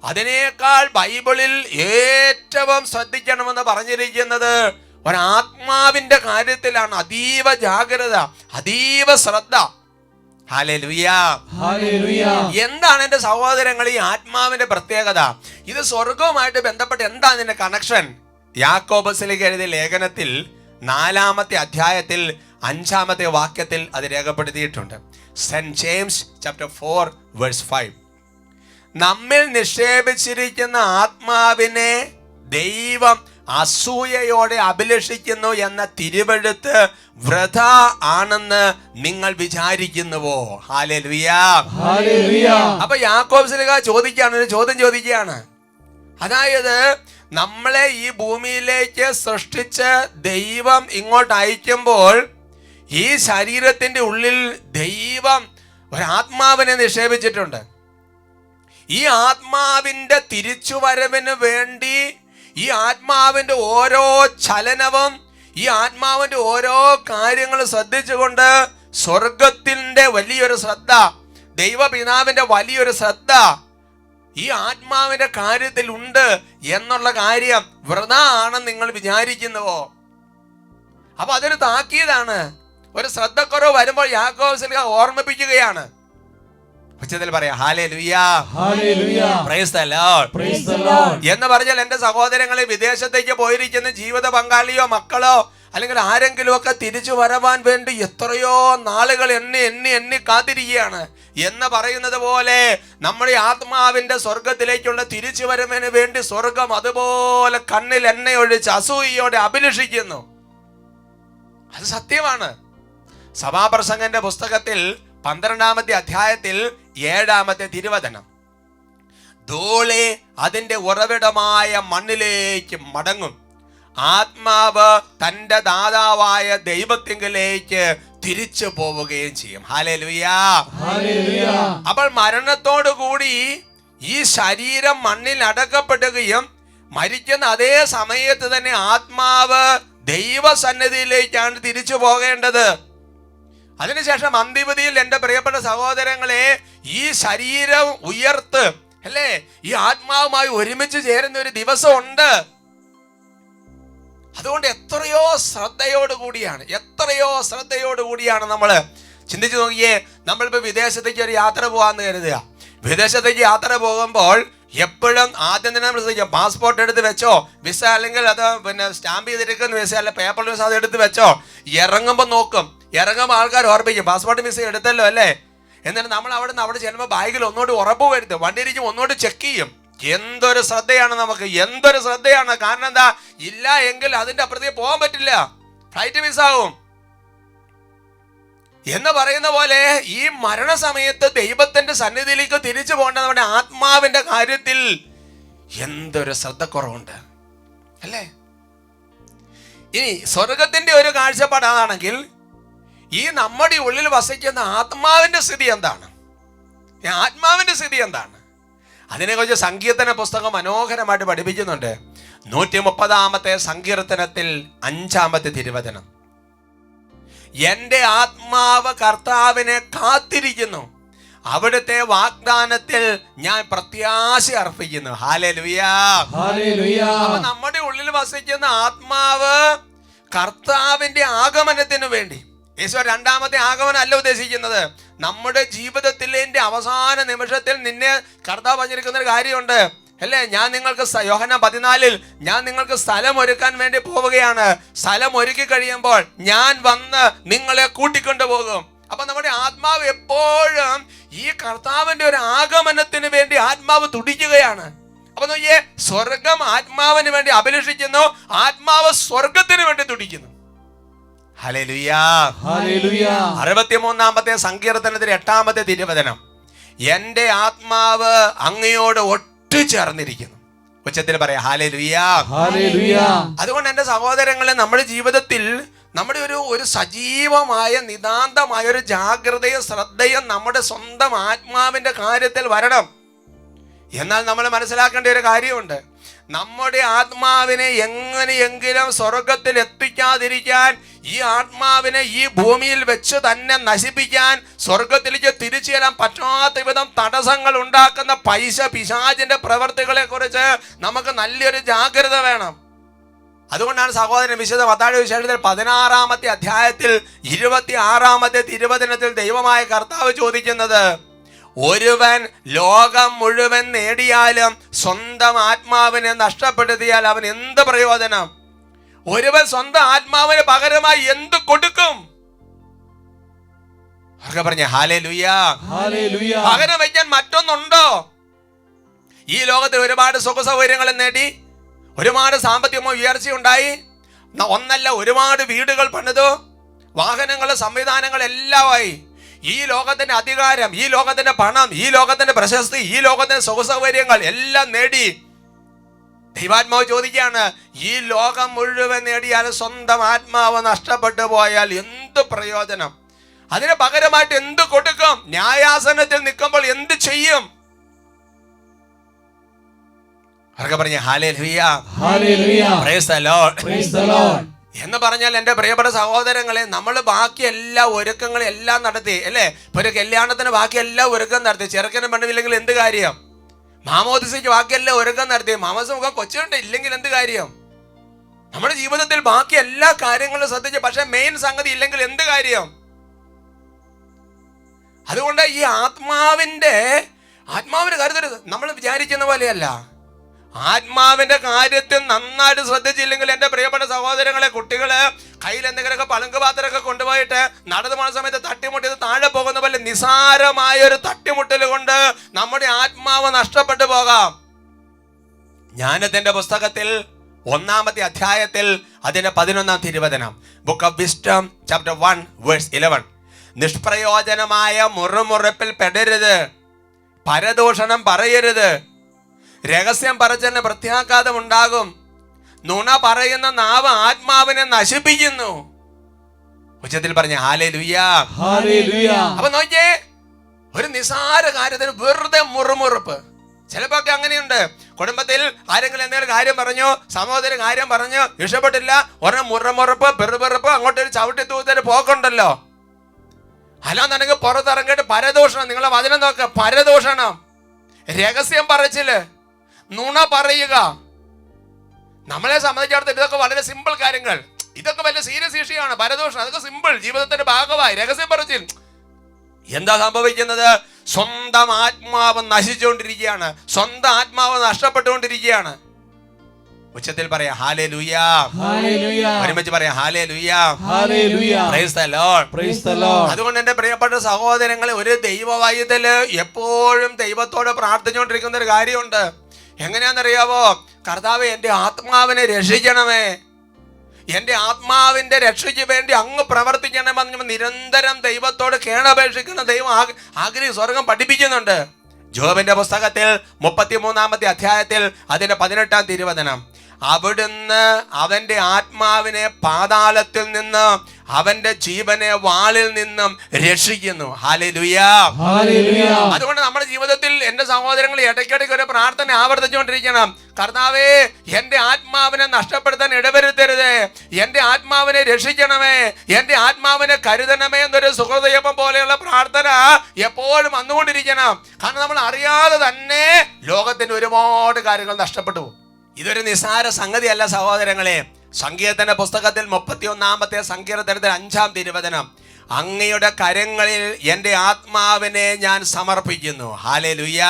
അതിനേക്കാൾ ബൈബിളിൽ ഏറ്റവും ശ്രദ്ധിക്കണമെന്ന് പറഞ്ഞിരിക്കുന്നത് ഒരാത്മാവിൻ്റെ കാര്യത്തിലാണ്. അതീവ ജാഗ്രത, അതീവ ശ്രദ്ധ. ഹല്ലേലൂയ. എന്താണ് എൻ്റെ സഹോദരങ്ങൾ ഈ ആത്മാവിന്റെ പ്രത്യേകത? ഇത് സ്വർഗവുമായിട്ട് ബന്ധപ്പെട്ട് എന്താണ് ഇതിന്റെ കണക്ഷൻ? യാക്കോബസിലേക്ക് എഴുതിയ ലേഖനത്തിൽ 4-ാമത്തെ അധ്യായത്തിൽ 5-ാമത്തെ വാക്യത്തിൽ അത് രേഖപ്പെടുത്തിയിട്ടുണ്ട്. Saint James chapter 4:5. നമ്മിൽ നിക്ഷേപിച്ചിരിക്കുന്ന ആത്മാവിനെ ദൈവം അസൂയയോടെ അഭിലഷിക്കുന്നു എന്ന തിരുവെഴുത്ത് വൃഥ ആണെന്ന് നിങ്ങൾ വിചാരിക്കുന്നുവോ? ഹല്ലേലൂയ. അപ്പൊ യാക്കോബ് ശ്ലീഹ ഒരു ചോദ്യം ചോദിക്കുകയാണ്. അതായത് നമ്മളെ ഈ ഭൂമിയിലേക്ക് സൃഷ്ടിച്ച് ദൈവം ഇങ്ങോട്ട് അയക്കുമ്പോൾ ഈ ശരീരത്തിന്റെ ഉള്ളിൽ ദൈവം ഒരാത്മാവിനെ നിക്ഷേപിച്ചിട്ടുണ്ട്. ഈ ആത്മാവിന്റെ തിരിച്ചുവരവിന് വേണ്ടി ഈ ആത്മാവിന്റെ ഓരോ ചലനവും, ഈ ആത്മാവിന്റെ ഓരോ കാര്യങ്ങളും ശ്രദ്ധിച്ചുകൊണ്ട് സ്വർഗത്തിന്റെ വലിയൊരു ശ്രദ്ധ, ദൈവപിതാവിന്റെ വലിയൊരു ശ്രദ്ധ ഈ ആത്മാവിന്റെ കാര്യത്തിൽ ഉണ്ട് എന്നുള്ള കാര്യം വൃഥ ആണെന്ന് നിങ്ങൾ വിചാരിക്കുന്നുവോ? അപ്പൊ അതൊരു താക്കീതാണ്. ഒരു ശ്രദ്ധക്കുറവ് വരുമ്പോൾ യാക്കോബ് ശ്ലീഹ ഓർമ്മിപ്പിക്കുകയാണ്. ഉച്ചത്തിൽ പറയാം ഹല്ലേലൂയ, പ്രൈസ് ദി ലോർഡ് എന്ന് പറഞ്ഞാൽ എൻ്റെ സഹോദരങ്ങളെ, വിദേശത്തേക്ക് പോയിരിക്കുന്ന ജീവിത പങ്കാളിയോ മക്കളോ അല്ലെങ്കിൽ ആരെങ്കിലും ഒക്കെ തിരിച്ചു വരവാൻ വേണ്ടി എത്രയോ നാളുകൾ എണ്ണി കാത്തിരിക്കുകയാണ് എന്ന് പറയുന്നത് പോലെ നമ്മുടെ ആത്മാവിന്റെ സ്വർഗത്തിലേക്കുള്ള തിരിച്ചു വരവിന് വേണ്ടി സ്വർഗം അതുപോലെ കണ്ണിൽ എണ്ണയൊഴിച്ച് അസൂയയോടെ അഭിലഷിക്കുന്നു. അത് സത്യമാണ്. സഭാപ്രസംഗന്റെ പുസ്തകത്തിൽ 12-ാമത്തെ അധ്യായത്തിൽ 7-ാമത്തെ തിരുവചനം, ധൂളി അതിന്റെ ഉറവിടമായ മണ്ണിലേക്ക് മടങ്ങും, ആത്മാവ് തന്റെ ദാതാവായ ദൈവത്തിങ്കിലേക്ക് തിരിച്ചു പോവുകയും ചെയ്യും. ഹല്ലേലൂയ. അപ്പോൾ മരണത്തോടുകൂടി ഈ ശരീരം മണ്ണിൽ അടക്കപ്പെടുകയും മരിക്കുന്ന അതേ സമയത്ത് തന്നെ ആത്മാവ് ദൈവസന്നിധിയിലേക്കാണ് തിരിച്ചു പോകേണ്ടത്. അതിനുശേഷം അന്തിമതിയിൽ എൻ്റെ പ്രിയപ്പെട്ട സഹോദരങ്ങളെ, ഈ ശരീരം ഉയർത്ത്, അല്ലേ, ഈ ആത്മാവുമായി ഒരുമിച്ച് ചേരുന്ന ഒരു ദിവസം ഉണ്ട്. അതുകൊണ്ട് എത്രയോ ശ്രദ്ധയോടുകൂടിയാണ് നമ്മൾ ചിന്തിച്ചു നോക്കിയേ. നമ്മളിപ്പോൾ വിദേശത്തേക്ക് ഒരു യാത്ര പോകാമെന്ന് കരുതുക. വിദേശത്തേക്ക് യാത്ര പോകുമ്പോൾ എപ്പോഴും ആദ്യം തന്നെ നമ്മൾ ശ്രദ്ധിക്കുക, പാസ്പോർട്ട് എടുത്ത് വെച്ചോ, വിസ അല്ലെങ്കിൽ അത് സ്റ്റാമ്പ് ചെയ്തിരിക്കുന്ന വിസ അല്ല പേപ്പർ വിസ അത് എടുത്ത് വെച്ചോ. ഇറങ്ങുമ്പോൾ നോക്കും, ഇറങ്ങുമ്പോൾ ആൾക്കാർ ഓർമ്മിക്കും പാസ്പോർട്ട് വിസ എടുത്തല്ലോ അല്ലേ. എന്നിട്ട് നമ്മൾ അവിടെ ചെല്ലുമ്പോൾ ബാഗിൽ ഒന്നുകൂടി ഉറപ്പ് വരുത്തും, വണ്ടിയിരിക്കും ഒന്നുകൂടി ചെക്ക് ചെയ്യും. എന്തൊരു ശ്രദ്ധയാണ് നമുക്ക്, എന്തൊരു ശ്രദ്ധയാണ്. കാരണം എന്താ, ഇല്ല എങ്കിൽ അതിന്റെ അപ്പുറത്തേക്ക് പോകാൻ പറ്റില്ല, ഫ്ലൈറ്റ് മിസ്സാവും എന്ന് പറയുന്ന പോലെ ഈ മരണസമയത്ത് ദൈവത്തിന്റെ സന്നിധിയിലേക്ക് തിരിച്ചു പോകേണ്ട നമ്മുടെ ആത്മാവിന്റെ കാര്യത്തിൽ എന്തൊരു ശ്രദ്ധക്കുറവുണ്ട് അല്ലേ. ഇനി സ്വർഗത്തിന്റെ ഒരു കാഴ്ചപ്പാട് അതാണെങ്കിൽ ഈ നമ്മുടെ ഉള്ളിൽ വസിക്കുന്ന ആത്മാവിന്റെ സ്ഥിതി എന്താണ്? ആത്മാവിന്റെ സ്ഥിതി എന്താണ്? അതിനെക്കുറിച്ച് സങ്കീർത്തന പുസ്തകം മനോഹരമായിട്ട് പഠിപ്പിക്കുന്നുണ്ട്. 130-ാമത്തെ സങ്കീർത്തനത്തിൽ 5-ാമത്തെ തിരുവചനം, എൻ്റെ ആത്മാവ് കർത്താവിനെ കാത്തിരിക്കുന്നു. അവിടുത്തെ വാഗ്ദാനത്തിൽ ഞാൻ പ്രത്യാശ അർപ്പിക്കുന്നു. ഹല്ലേലൂയ. അപ്പൊ നമ്മുടെ ഉള്ളിൽ വസിക്കുന്ന ആത്മാവ് കർത്താവിന്റെ ആഗമനത്തിന് വേണ്ടി, യേശു രണ്ടാമത്തെ ആഗമനം അല്ല ഉദ്ദേശിക്കുന്നത്. നമ്മുടെ ജീവിതത്തിലെ അവസാന നിമിഷത്തിൽ നിന്നെ കർത്താവ് പറഞ്ഞിരിക്കുന്ന ഒരു കാര്യമുണ്ട് അല്ലേ? ഞാൻ നിങ്ങൾക്ക് യോഹന്നാൻ 14 ഞാൻ നിങ്ങൾക്ക് സ്ഥലം ഒരുക്കാൻ വേണ്ടി പോവുകയാണ്. സ്ഥലം ഒരുക്കി കഴിയുമ്പോൾ ഞാൻ വന്ന് നിങ്ങളെ കൂട്ടിക്കൊണ്ടു പോകും. അപ്പൊ നമ്മുടെ ആത്മാവ് എപ്പോഴും ഈ കർത്താവിന്റെ ഒരു ആഗമനത്തിന് വേണ്ടി ആത്മാവ് തുടിക്കുകയാണ്. അപ്പൊ നോക്കിയേ, സ്വർഗം ആത്മാവിന് വേണ്ടി അഭിലഷിക്കുന്നു, ആത്മാവ് സ്വർഗത്തിന് വേണ്ടി തുടിക്കുന്നു. ഹല്ലേലൂയ. 63-ാമത്തെ സങ്കീർത്തനത്തിൽ 8-ാമത്തെ തിരുവചനം, എൻ്റെ ആത്മാവ് അങ്ങയോട് ഒട്ടുചേർന്നിരിക്കുന്നു. ഉച്ചത്തിൽ പറയാം ഹല്ലേലൂയ. അതുകൊണ്ട് എൻ്റെ സഹോദരങ്ങളെ, നമ്മുടെ ജീവിതത്തിൽ നമ്മുടെ ഒരു സജീവമായ നിതാന്തമായ ഒരു ജാഗ്രതയും ശ്രദ്ധയും നമ്മുടെ സ്വന്തം ആത്മാവിന്റെ കാര്യത്തിൽ വരണം. എന്നാൽ നമ്മൾ മനസ്സിലാക്കേണ്ട ഒരു കാര്യമുണ്ട്, നമ്മുടെ ആത്മാവിനെ എങ്ങനെയെങ്കിലും സ്വർഗത്തിൽ എത്തിക്കാതിരിക്കാൻ, ഈ ആത്മാവിനെ ഈ ഭൂമിയിൽ വെച്ച് തന്നെ നശിപ്പിക്കാൻ, സ്വർഗത്തിലേക്ക് തിരിച്ചു ചെല്ലാൻ പറ്റാത്ത വിധം തടസ്സങ്ങൾ ഉണ്ടാക്കുന്ന പിശാചിന്റെ പ്രവർത്തികളെ കുറിച്ച് നമുക്ക് നല്ലൊരു ജാഗ്രത വേണം. അതുകൊണ്ടാണ് സഹോദരൻ വിശുദ്ധ മത്തായി സുവിശേഷത്തിൽ 16-ാമത്തെ അധ്യായത്തിൽ 26-ാമത്തെ തിരുവചനത്തിൽ ദൈവമായ കർത്താവ് ചോദിക്കുന്നത്, ഒരുവൻ ലോകം മുഴുവൻ നേടിയാലും സ്വന്തം ആത്മാവിനെ നഷ്ടപ്പെടുത്തിയാൽ അവൻ എന്ത് പ്രയോജനം? ഒരുവൻ സ്വന്തം ആത്മാവിന് പകരമായി എന്ത് കൊടുക്കും? പറഞ്ഞ ഹല്ലേലൂയ. പകരം വയ്ക്കാൻ മറ്റൊന്നുണ്ടോ? ഈ ലോകത്തിൽ ഒരുപാട് സുഖ സൗകര്യങ്ങൾ നേടി, ഒരുപാട് സാമ്പത്തികമോ ഉയർച്ചയുണ്ടായി, ഒന്നല്ല ഒരുപാട് വീടുകൾ പണിതു, വാഹനങ്ങൾ സംവിധാനങ്ങൾ എല്ലാമായി. ഈ ലോകത്തിന്റെ അധികാരം, ഈ ലോകത്തിന്റെ പണം, ഈ ലോകത്തിന്റെ പ്രശസ്തി, ഈ ലോകത്തിന്റെ സുഖ സൗകര്യങ്ങൾ എല്ലാം നേടി. ദൈവാത്മാവ് ചോദിക്കുകയാണ്, ഈ ലോകം മുഴുവൻ നേടിയാൽ സ്വന്തം ആത്മാവ് നഷ്ടപ്പെട്ടു പോയാൽ എന്ത് പ്രയോജനം? അതിന് പകരമായിട്ട് എന്ത് കൊടുക്കും? ന്യായാസനത്തിൽ നിൽക്കുമ്പോൾ എന്ത് ചെയ്യും? അവർക്ക് പറഞ്ഞ ഹല്ലേലൂയ, പ്രൈസ് ദി ലോർഡ് എന്ന് പറഞ്ഞാൽ എൻ്റെ പ്രിയപ്പെട്ട സഹോദരങ്ങളെ, നമ്മൾ ബാക്കി എല്ലാ ഒരുക്കങ്ങളും എല്ലാം നടത്തി അല്ലേ? ഇപ്പൊ ഒരു കല്യാണത്തിന് ബാക്കി എല്ലാ ഒരുക്കം നടത്തി, ചെറുക്കനും പെണ്ണുമില്ലെങ്കിൽ എന്ത് കാര്യം? മാമോദിസയ്ക്ക് ബാക്കിയെല്ലാം ഒരുക്കം നടത്തി, മാമോദിസ കൊച്ചുണ്ട് ഇല്ലെങ്കിൽ എന്ത് കാര്യം? നമ്മുടെ ജീവിതത്തിൽ ബാക്കി എല്ലാ കാര്യങ്ങളും ശ്രദ്ധിച്ചു, പക്ഷെ മെയിൻ സംഗതി ഇല്ലെങ്കിൽ എന്ത് കാര്യം? അതുകൊണ്ട് ഈ ആത്മാവിന്റെ കാര്യത്തിൽ നമ്മൾ വിചാരിക്കുന്ന പോലെയല്ല. ആത്മാവിന്റെ കാര്യത്തിൽ നന്നായിട്ട് ശ്രദ്ധിച്ചില്ലെങ്കിൽ എൻ്റെ പ്രിയപ്പെട്ട സഹോദരങ്ങളെ, കുട്ടികള് കയ്യിൽ എന്തെങ്കിലുമൊക്കെ പളുങ്ക് പാത്രമൊക്കെ കൊണ്ടുപോയിട്ട് നടന്നു പോകുന്ന സമയത്ത് തട്ടിമുട്ടിയത് താഴെ പോകുന്ന പോലെ നിസാരമായ ഒരു തട്ടിമുട്ടൽ കൊണ്ട് നമ്മുടെ ആത്മാവ് നഷ്ടപ്പെട്ടു പോകാം. ജ്ഞാനത്തിന്റെ പുസ്തകത്തിൽ 1-ാമത്തെ അധ്യായത്തിൽ അതിന്റെ 11-ാം തിരുവചനം, ബുക്ക് ഓഫ് വിസ്ഡം ചാപ്റ്റർ 1:11, നിഷ്പ്രയോജനമായ മുറുമുറുപ്പിൽ പെടരുത്, പരദൂഷണം പറയരുത്, രഹസ്യം പറച്ചലിന് പ്രത്യാഘാതം ഉണ്ടാകും, നുണ പറയുന്ന നാവ് ആത്മാവിനെ നശിപ്പിക്കുന്നു. ഉച്ചത്തിൽ പറഞ്ഞ ഹല്ലേലൂയ. അപ്പൊ നോക്കിയേ, ഒരു നിസാര കാര്യത്തിന് വെറുതെ മുറുമുറുപ്പ്. ചിലപ്പോ ഒക്കെ അങ്ങനെയുണ്ട്, കുടുംബത്തിൽ ആരെങ്കിലും എന്തെങ്കിലും കാര്യം പറഞ്ഞു, സമൂഹത്തിൽ കാര്യം പറഞ്ഞു, ഇഷ്ടപ്പെട്ടില്ല, ഒരെണ്ണം മുറുമുറുപ്പ്, പെറുപെറുപ്പ്, അങ്ങോട്ടൊരു ചവിട്ടി തൂത്തൊരു പോക്കുണ്ടല്ലോ. അല്ലാന്നുണ്ടെങ്കിൽ പുറത്തിറങ്ങിയിട്ട് പരദൂഷണം. നിങ്ങളെ വചനം നോക്ക്, പരദൂഷണം, രഹസ്യം പറച്ചില്, നുണ പറയുക. നമ്മളെ സംബന്ധിച്ചിടത്തോളം ഇതൊക്കെ വളരെ സിമ്പിൾ കാര്യങ്ങൾ, ഇതൊക്കെ വലിയ സീരിയസ് ഇഷ്യൂ ആണ്. പരദൂഷണം അതൊക്കെ സിമ്പിൾ, ജീവിതത്തിന്റെ ഭാഗമായി. രഹസ്യം പറച്ചിൽ എന്താ സംഭവിക്കുന്നത്? സ്വന്തം ആത്മാവ് നശിച്ചുകൊണ്ടിരിക്കുകയാണ്, സ്വന്തം ആത്മാവ് നഷ്ടപ്പെട്ടുകൊണ്ടിരിക്കുകയാണ്. ഉച്ചത്തിൽ പറയാം ഹല്ലേലൂയ, ഒരുമിച്ച് പറയാം ഹല്ലേലൂയ, പ്രൈസ് ദി ലോർഡ്. അതുകൊണ്ട് എൻ്റെ പ്രിയപ്പെട്ട സഹോദരങ്ങളെ, ഒരു ദൈവവായുതല് എപ്പോഴും ദൈവത്തോട് പ്രാർത്ഥിച്ചുകൊണ്ടിരിക്കുന്ന ഒരു കാര്യമുണ്ട്. എങ്ങനെയാണെന്നറിയാവോ? കർത്താവേ, എൻ്റെ ആത്മാവിനെ രക്ഷിക്കണമേ, എൻ്റെ ആത്മാവിന്റെ രക്ഷയ്ക്ക് വേണ്ടി അങ്ങ് പ്രവർത്തിക്കണമെന്ന് നിരന്തരം ദൈവത്തോട് കേണപേക്ഷിക്കുന്ന ദൈവം സ്വർഗം പഠിപ്പിക്കുന്നുണ്ട്. ജോബിന്റെ പുസ്തകത്തിൽ 33-ാമത്തെ അധ്യായത്തിൽ അതിന്റെ 18-ാം തിരുവചനം, അവിടുന്ന് അവന്റെ ആത്മാവിനെ പാതാളത്തിൽ നിന്ന് അവന്റെ ജീവനെ വാളിൽ നിന്നും രക്ഷിക്കുന്നു. ഹല്ലേലൂയ. അതുകൊണ്ട് നമ്മുടെ ജീവിതത്തിൽ എൻ്റെ സഹോദരങ്ങൾ ഇടയ്ക്കിടയ്ക്ക് ഒരു പ്രാർത്ഥന ആവർത്തിച്ചുകൊണ്ടിരിക്കണം. കർത്താവേ, എൻ്റെ ആത്മാവിനെ നഷ്ടപ്പെടുത്താൻ ഇടവരുത്തരുത്, എൻ്റെ ആത്മാവിനെ രക്ഷിക്കണമേ, എൻ്റെ ആത്മാവിനെ കരുതണമേ എന്നൊരു സുഹൃദയപം പോലെയുള്ള പ്രാർത്ഥന എപ്പോഴും വന്നുകൊണ്ടിരിക്കണം. കാരണം നമ്മൾ അറിയാതെ തന്നെ ലോകത്തിന് ഒരുപാട് കാര്യങ്ങൾ നഷ്ടപ്പെട്ടു. ഇതൊരു നിസ്സാര സംഗതിയല്ല സഹോദരങ്ങളെ. സങ്കീർത്തന പുസ്തകത്തിൽ 31-ാമത്തെ സങ്കീർത്തനത്തിൽ 5-ാം തിരുവചനം, അങ്ങയുടെ കരങ്ങളിൽ എൻ്റെ ആത്മാവിനെ ഞാൻ സമർപ്പിക്കുന്നു. ഹല്ലേലൂയ.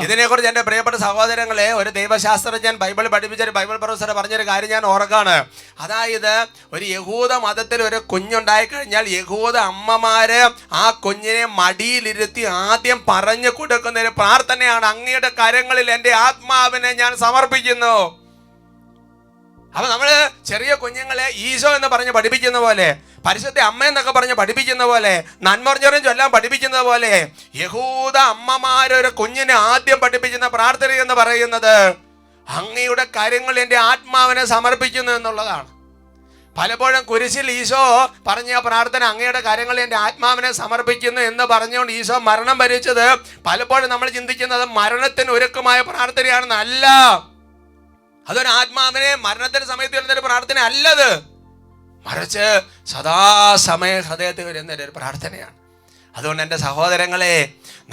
ഇതിനെക്കുറിച്ച് എൻ്റെ പ്രിയപ്പെട്ട സഹോദരങ്ങളെ, ഒരു ദൈവശാസ്ത്രജ്ഞൻ ബൈബിൾ പഠിപ്പിച്ചൊരു ബൈബിൾ പ്രൊഫസർ പറഞ്ഞൊരു കാര്യം ഞാൻ ഓർക്കാണ്. അതായത് ഒരു യഹൂദ മതത്തിൽ ഒരു കുഞ്ഞുണ്ടായി കഴിഞ്ഞാൽ യഹൂദ അമ്മമാര് ആ കുഞ്ഞിനെ മടിയിലിരുത്തി ആദ്യം പറഞ്ഞു കൊടുക്കുന്ന ഒരു പ്രാർത്ഥനയാണ്, അങ്ങയുടെ കരങ്ങളിൽ എൻ്റെ ആത്മാവിനെ ഞാൻ സമർപ്പിക്കുന്നു. അപ്പൊ നമ്മള് ചെറിയ കുഞ്ഞുങ്ങളെ ഈശോ എന്ന് പറഞ്ഞ് പഠിപ്പിക്കുന്ന പോലെ, പരിശുദ്ധ അമ്മ എന്നൊക്കെ പറഞ്ഞ് പഠിപ്പിക്കുന്ന പോലെ, നന്മറിഞ്ഞറിയും ചൊല്ലാൻ പഠിപ്പിക്കുന്നത് പോലെ, യഹൂദ അമ്മമാരൊരു കുഞ്ഞിനെ ആദ്യം പഠിപ്പിക്കുന്ന പ്രാർത്ഥന എന്ന് പറയുന്നത് അങ്ങയുടെ കരങ്ങളിൽ എൻ്റെ ആത്മാവിനെ സമർപ്പിക്കുന്നു എന്നുള്ളതാണ്. പലപ്പോഴും കുരിശിൽ ഈശോ പറഞ്ഞ പ്രാർത്ഥന അങ്ങയുടെ കരങ്ങളിൽ എൻ്റെ ആത്മാവിനെ സമർപ്പിക്കുന്നു എന്ന് പറഞ്ഞുകൊണ്ട് ഈശോ മരണം വരിച്ചത് പലപ്പോഴും നമ്മൾ ചിന്തിക്കുന്നത് മരണത്തിന് ഒരുക്കമായ പ്രാർത്ഥനയാണെന്നല്ല. അതൊരു ആത്മാവിനെ മരണത്തിന്റെ സമയത്ത് വരുന്നൊരു പ്രാർത്ഥന അല്ലത്, മറിച്ച് സദാസമയ ഹൃദയത്തിൽ വരുന്നൊരു പ്രാർത്ഥനയാണ്. അതുകൊണ്ട് എൻ്റെ സഹോദരങ്ങളെ,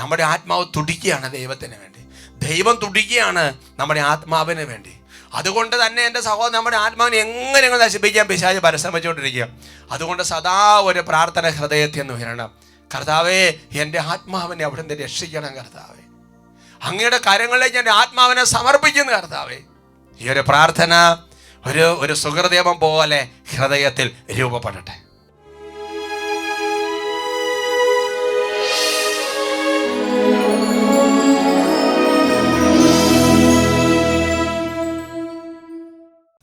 നമ്മുടെ ആത്മാവ് തുടിക്കുകയാണ് ദൈവത്തിന് വേണ്ടി, ദൈവം തുടിക്കുകയാണ് നമ്മുടെ ആത്മാവിന് വേണ്ടി. അതുകൊണ്ട് തന്നെ എൻ്റെ സഹോദരൻ, നമ്മുടെ ആത്മാവിനെ എങ്ങനെയെങ്കിലും നശിപ്പിക്കാൻ പിശാച് പരിശ്രമിച്ചുകൊണ്ടിരിക്കുക. അതുകൊണ്ട് സദാ ഒരു പ്രാർത്ഥന ഹൃദയത്തിൽ നിന്ന് ഉയരണം. കർത്താവേ, എൻ്റെ ആത്മാവിനെ അവിടുന്ന് രക്ഷിക്കണം കർത്താവേ, അങ്ങയുടെ കരങ്ങളിലേക്ക് എൻ്റെ ആത്മാവിനെ സമർപ്പിക്കുന്നു കർത്താവേ. ഈ ഒരു പ്രാർത്ഥന ഒരു സുഹൃദീപം പോലെ ഹൃദയത്തിൽ രൂപപ്പെടട്ടെ.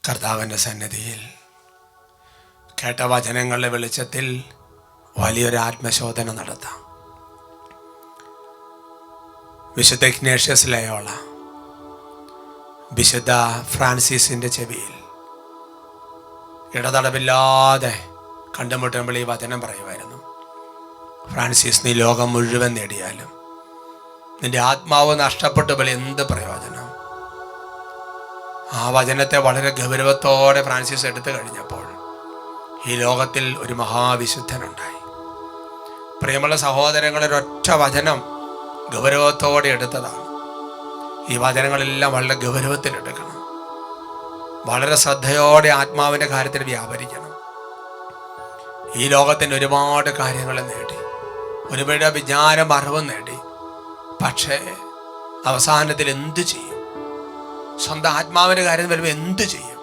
കർത്താവിൻ്റെ സന്നിധിയിൽ കേട്ട വചനങ്ങളുടെ വെളിച്ചത്തിൽ വലിയൊരു ആത്മശോധന നടത്താം. വിശുദ്ധ ഇഗ്നേഷ്യസ് ലയോള വിശുദ്ധ ഫ്രാൻസിസിൻ്റെ ചെവിയിൽ ഇടതടവില്ലാതെ കണ്ടുമുട്ടുമ്പോൾ ഈ വചനം പറയുമായിരുന്നു, ഫ്രാൻസിസ്, നീ ലോകം മുഴുവൻ നേടിയാലും നിന്റെ ആത്മാവ് നഷ്ടപ്പെട്ടപ്പോൾ എന്ത് പ്രയോജനം? ആ വചനത്തെ വളരെ ഗൗരവത്തോടെ ഫ്രാൻസിസ് എടുത്തു കഴിഞ്ഞപ്പോൾ ഈ ലോകത്തിൽ ഒരു മഹാവിശുദ്ധനുണ്ടായി. പ്രിയമുള്ള സഹോദരങ്ങളൊരൊറ്റ വചനം ഗൗരവത്തോടെ എടുത്തതാണ്. ഈ വചനങ്ങളെല്ലാം വളരെ ഗൗരവത്തിലെടുക്കണം, വളരെ ശ്രദ്ധയോടെ ആത്മാവിൻ്റെ കാര്യത്തിൽ വ്യാപരിക്കണം. ഈ ലോകത്തിന് ഒരുപാട് കാര്യങ്ങൾ നേടി, ഒരുപാട് വിജ്ഞാനം അറിവും നേടി, പക്ഷേ അവസാനത്തിൽ എന്തു ചെയ്യും? സ്വന്തം ആത്മാവിൻ്റെ കാര്യം വരുമ്പോൾ എന്തു ചെയ്യും?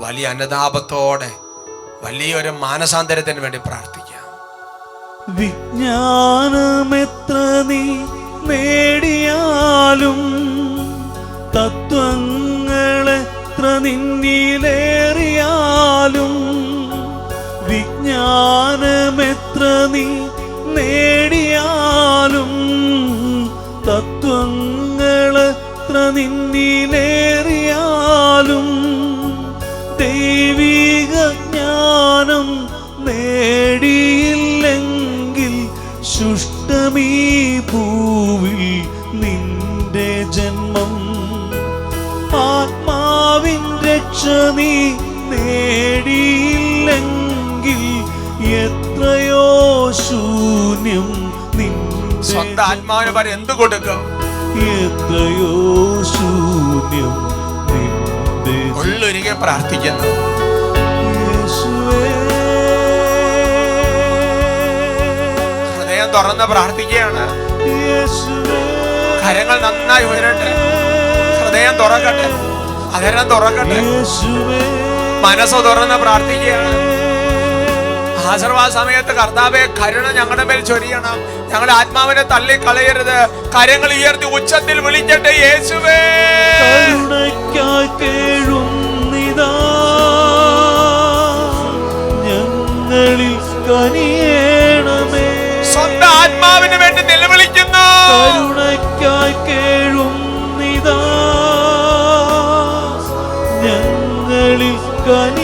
വലിയ അനുതാപത്തോടെ വലിയൊരു മാനസാന്തരത്തിന് വേണ്ടി പ്രാർത്ഥിക്കാം. വിജ്ഞാനമെത്ര നീ നേടിയാലും തത്വങ്ങളെത്ര നിന്നിലേറിയാലും, വിജ്ഞാനമെത്ര നീ നേടിയാലും തത്വങ്ങളെത്ര നിന്നിലേറിയാലും, ദൈവിക ജ്ഞാനം നേടിയില്ലെങ്കിൽ ശുഷ്ടമീ ഭൂവിൽ നിന്റെ ജന്മം. ആത്മാവിൻ രക്ഷ നീ നേടിയില്ലെങ്കിൽ എത്രയോ ശൂന്യം നിന്റെ. സ്വന്തം ആത്മാവിന് പറ എന്ത് കൊടുക്കും? എത്രയോ ശൂന്യം നിന്റെ. ഉള്ളൊരുകെ പ്രാർത്ഥിക്കുന്നു. ഹൃദയം തുറന്ന് പ്രാർത്ഥിക്കുകയാണ്. കരങ്ങൾ നന്നായി ഉയരട്ടെ, ഹൃദയം തുറക്കട്ടെ, അധരം തുറക്കട്ടെ, മനസ്സ് തുറന്ന് പ്രാർത്ഥിക്കുകയാണ്. ആശീർവാദ സമയത്ത് കർത്താവേ, കരുണ ഞങ്ങളുടെ മേൽ ചൊരിയണം, ഞങ്ങളുടെ ആത്മാവിനെ തള്ളിക്കളയരുത്. കരങ്ങൾ ഉയർത്തി ഉച്ചത്തിൽ വിളിക്കട്ടെ, യേശുവേ. ഞങ്ങളിൽ കനിയേണമേ. സ്വന്തം ആത്മാവിന് വേണ്ടി നിലവിളിക്കുന്നു. കരുണയ്ക്കായി കേഴുന്നിതാ ഞങ്ങളിൽ കനി